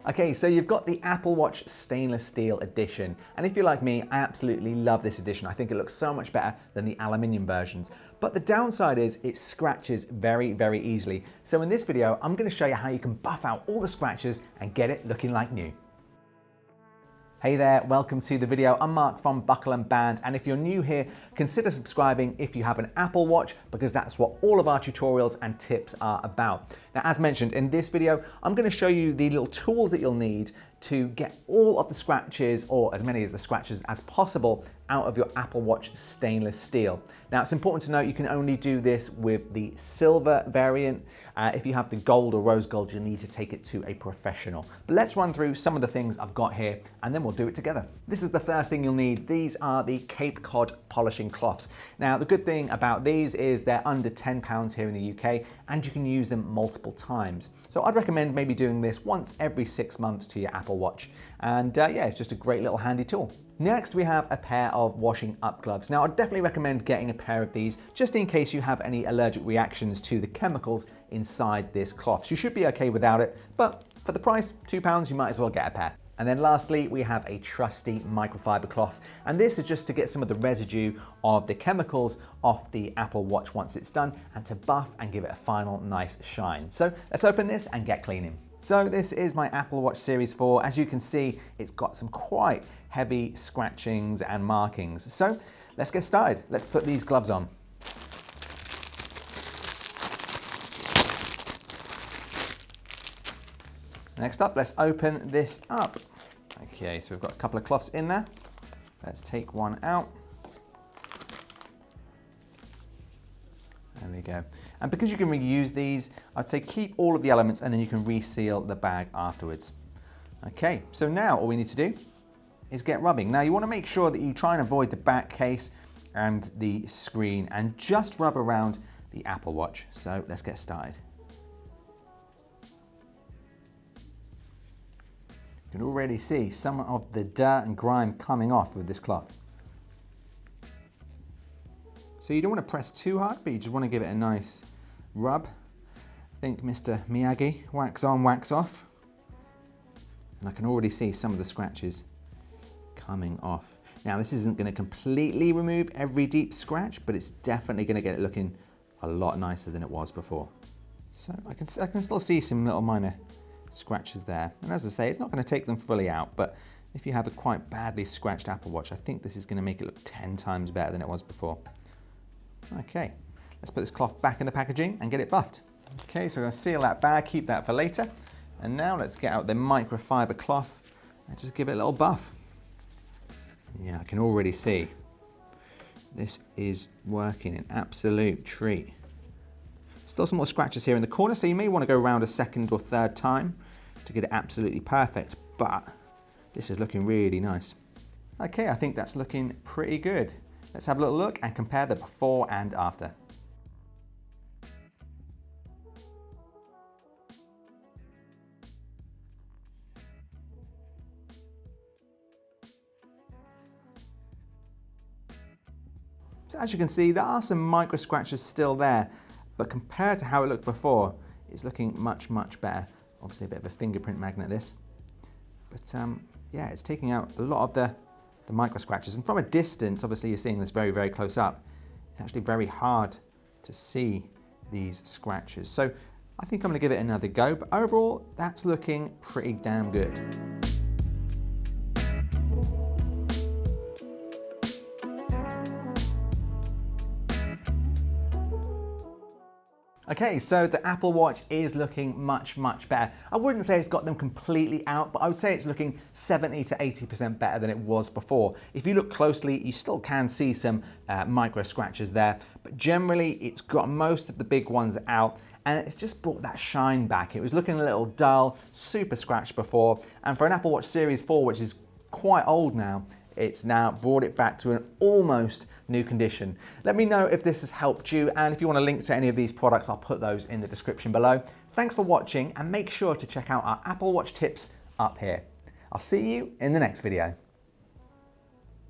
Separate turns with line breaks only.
Okay, so you've got the Apple Watch stainless steel edition. And if you're like me, I absolutely love this edition. I think it looks so much better than the aluminium versions. But the downside is it scratches very, very easily. So in this video, I'm going to show you how you can buff out all the scratches and get it looking like new. Hey there, welcome to the video. I'm Mark from Buckle & Band, and if you're new here, consider subscribing if you have an Apple Watch, because that's what all of our tutorials and tips are about. Now, as mentioned in this video, I'm going to show you the little tools that you'll need to get all of the scratches, or as many of the scratches as possible, out of your Apple Watch stainless steel. Now, it's important to note you can only do this with the silver variant. If you have the gold or rose gold, you'll need to take it to a professional. But let's run through some of the things I've got here, and then we'll do it together. This is the first thing you'll need. These are the Cape Cod polishing cloths. Now, the good thing about these is they're under £10 here in the UK, and you can use them multiple times. So I'd recommend maybe doing this once every 6 months to your Apple Watch. And yeah, it's just a great little handy tool. Next, we have a pair of washing up gloves. Now, I'd definitely recommend getting a pair of these just in case you have any allergic reactions to the chemicals inside this cloth. So you should be okay without it, but for the price, £2, you might as well get a pair. And then lastly, we have a trusty microfiber cloth. And this is just to get some of the residue of the chemicals off the Apple Watch once it's done, and to buff and give it a final nice shine. So let's open this and get cleaning. So this is my Apple Watch Series 4. As you can see, it's got some quite heavy scratchings and markings. So let's get started. Let's put these gloves on. Next up, let's open this up. Okay, so we've got a couple of cloths in there. Let's take one out. There we go. And because you can reuse these, I'd say keep all of the elements and then you can reseal the bag afterwards. Okay, so now all we need to do is get rubbing. Now you want to make sure that you try and avoid the back case and the screen and just rub around the Apple Watch. So let's get started. You can already see some of the dirt and grime coming off with this cloth. So you don't want to press too hard, but you just want to give it a nice rub. Think Mr. Miyagi, wax on, wax off. And I can already see some of the scratches coming off. Now, this isn't going to completely remove every deep scratch, but it's definitely going to get it looking a lot nicer than it was before. So I can still see some little minor scratches there. And as I say, it's not going to take them fully out, but if you have a quite badly scratched Apple Watch, I think this is going to make it look 10 times better than it was before. Okay, let's put this cloth back in the packaging and get it buffed. Okay, so we're going to seal that bag, keep that for later. And now let's get out the microfiber cloth and just give it a little buff. Yeah, I can already see this is working, an absolute treat. Still some more scratches here in the corner, so you may want to go around a second or third time to get it absolutely perfect, but this is looking really nice. Okay, I think that's looking pretty good. Let's have a little look and compare the before and after. So as you can see, there are some micro scratches still there, but compared to how it looked before, it's looking much, much better. Obviously a bit of a fingerprint magnet this, but yeah, it's taking out a lot of the micro scratches. And from a distance, obviously you're seeing this very, very close up. It's actually very hard to see these scratches. So I think I'm gonna give it another go, but overall, that's looking pretty damn good. Okay, so the Apple Watch is looking much, much better. I wouldn't say it's got them completely out, but I would say it's looking 70 to 80% better than it was before. If you look closely, you still can see some micro scratches there, but generally it's got most of the big ones out, and it's just brought that shine back. It was looking a little dull, super scratched before, and for an Apple Watch Series 4, which is quite old now, it's now brought it back to an almost new condition. Let me know if this has helped you, and if you want a link to any of these products, I'll put those in the description below. Thanks for watching, and make sure to check out our Apple Watch tips up here. I'll see you in the next video.